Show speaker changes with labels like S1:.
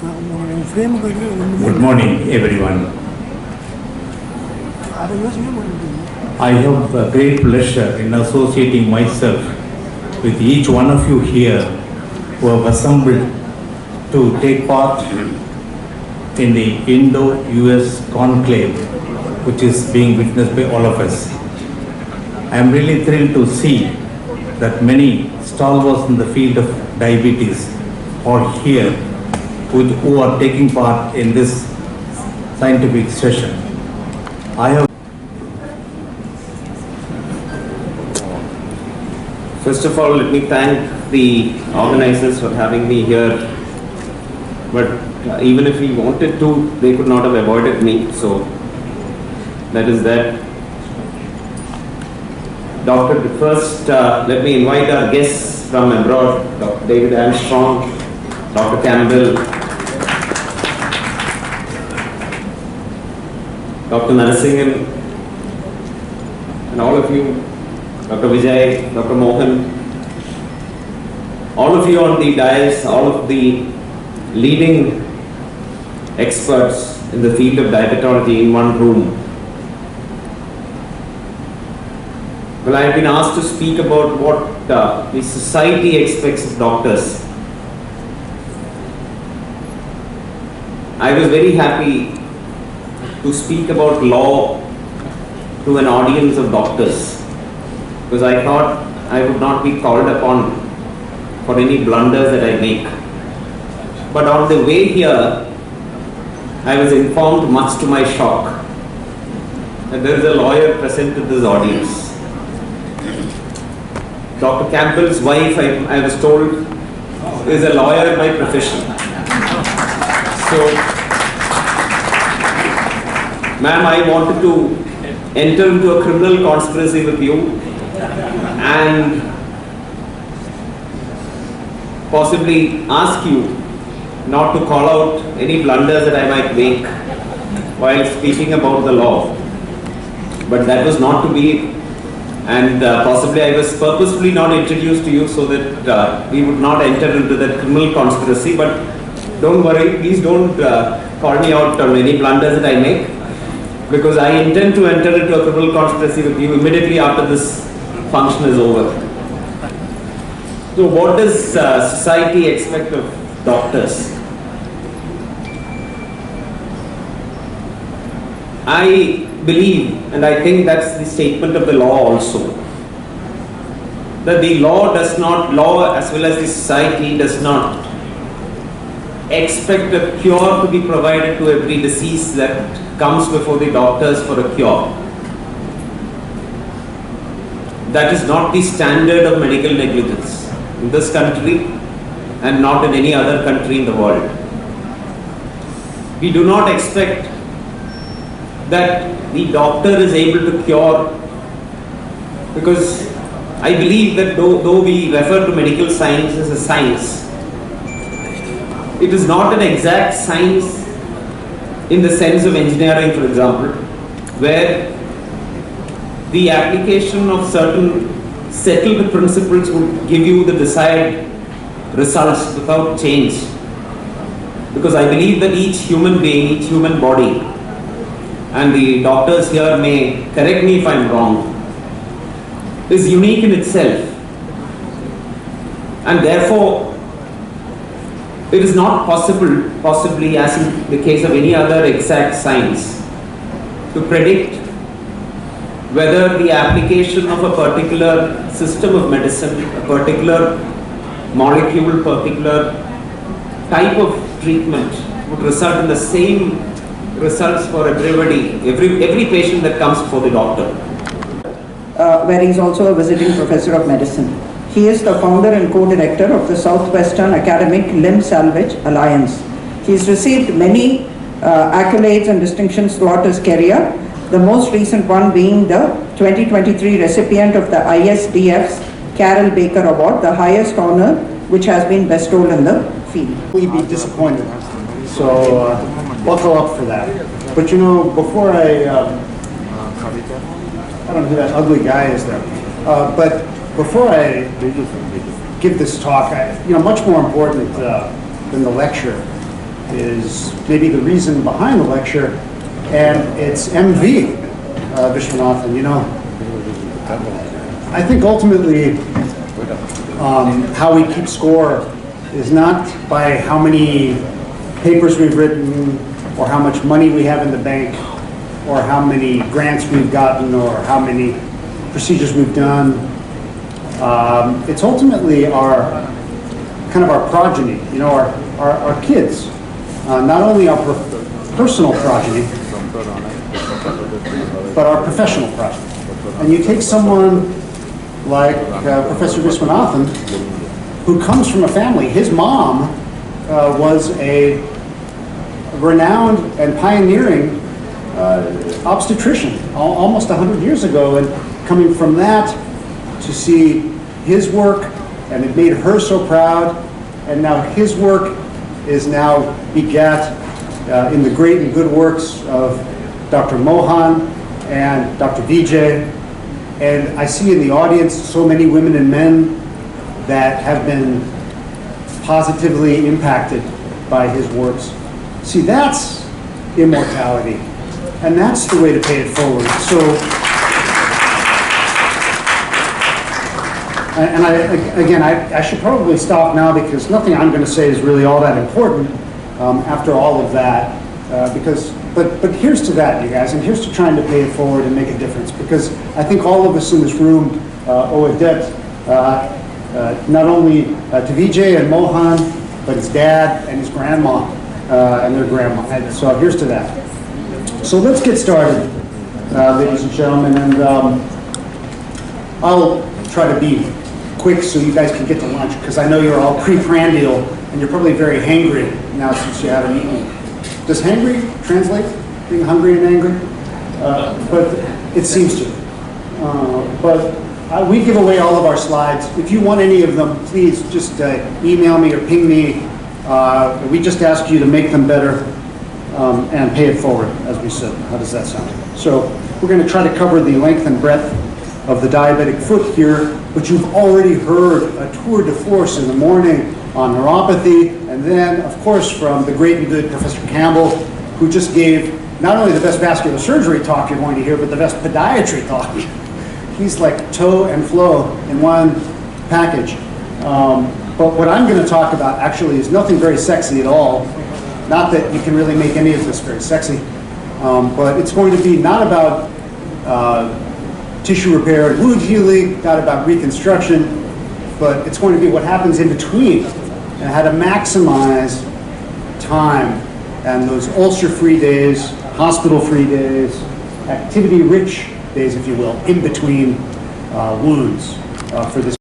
S1: Good morning, everyone. I have a great pleasure in associating myself with each one of you here who have assembled to take part in the Indo-US conclave, which is being witnessed by all of us. I am really thrilled to see that many stalwarts in the field of diabetes are here who are taking part in this scientific session.
S2: First of all, let me thank the organizers for having me here. But even if we wanted to, they could not have avoided me. So that is that. First, let me invite our guests from abroad, Dr. David Armstrong, Dr. Campbell, Dr. Narasimhan, and all of you, Dr. Vijay, Dr. Mohan, all of you on the dais, all of the leading experts in the field of diabetology in one room. Well, I have been asked to speak about what the society expects of doctors. I was very happy to speak about law to an audience of doctors, because I thought I would not be called upon for any blunders that I make. But on the way here, I was informed, much to my shock, that there is a lawyer present in this audience. Dr. Campbell's wife, I was told, is a lawyer by profession. So, ma'am, I wanted to enter into a criminal conspiracy with you and possibly ask you not to call out any blunders that I might make while speaking about the law. But that was not to be, and possibly I was purposefully not introduced to you so that we would not enter into that criminal conspiracy. But don't worry, please don't call me out on any blunders that I make, because I intend to enter into a criminal conspiracy with you immediately after this function is over. So what does society expect of doctors? I believe, and I think that's the statement of the law also, that the law as well as the society does not expect a cure to be provided to every disease that comes before the doctors for a cure. That is not the standard of medical negligence in this country and not in any other country in the world. We do not expect that the doctor is able to cure, because I believe that though we refer to medical science as a science, it is not an exact science in the sense of engineering, for example, where the application of certain settled principles would give you the desired results without change. Because I believe that each human being, each human body, and the doctors here may correct me if I'm wrong, is unique in itself. And therefore, it is not possibly as in the case of any other exact science, to predict whether the application of a particular system of medicine, a particular molecule, particular type of treatment would result in the same results for everybody, every patient that comes before the doctor.
S3: Where he is also a visiting professor of medicine. He is the founder and co-director of the Southwestern Academic Limb Salvage Alliance. He has received many accolades and distinctions throughout his career, the most recent one being the 2023 recipient of the ISDF's Carol Baker Award, the highest honor which has been bestowed in the field.
S4: We'd be disappointed. So buckle up for that. But you know, before I don't know who that ugly guy is there, but before I give this talk, much more important than the lecture is maybe the reason behind the lecture, and it's MV, Vishwanathan. You know, I think ultimately how we keep score is not by how many papers we've written, or how much money we have in the bank, or how many grants we've gotten, or how many procedures we've done. It's ultimately our progeny, you know, our kids. Not only our personal progeny, but our professional progeny. And you take someone like Professor Viswanathan, who comes from a family, his mom was a renowned and pioneering obstetrician almost 100 years ago, and coming from that to see his work, and it made her so proud, and now his work is now begat in the great and good works of Dr. Mohan and Dr. Vijay. And I see in the audience so many women and men that have been positively impacted by his works. See, that's immortality, and that's the way to pay it forward. So, and I should probably stop now, because nothing I'm going to say is really all that important after all of that. But here's to that, you guys, and here's to trying to pay it forward and make a difference. Because I think all of us in this room owe a debt not only to Vijay and Mohan, but his dad and his grandma and their grandma. And so here's to that. So let's get started, ladies and gentlemen, and I'll try to be quick so you guys can get to lunch, because I know you're all pre-prandial and you're probably very hangry now since you haven't eaten. Does hangry translate? Being hungry and angry? But it seems to. But we give away all of our slides. If you want any of them, please just email me or ping me. We just ask you to make them better and pay it forward, as we said. How does that sound? So we're going to try to cover the length and breadth of the diabetic foot here, but you've already heard a tour de force in the morning on neuropathy, and then, of course, from the great and good Professor Campbell, who just gave not only the best vascular surgery talk you're going to hear, but the best podiatry talk. He's like toe and flow in one package. But what I'm going to talk about actually is nothing very sexy at all. Not that you can really make any of this very sexy, but it's going to be not about tissue repair and wound healing, not about reconstruction, but it's going to be what happens in between and how to maximize time and those ulcer-free days, hospital-free days, activity-rich days, if you will, in between wounds for this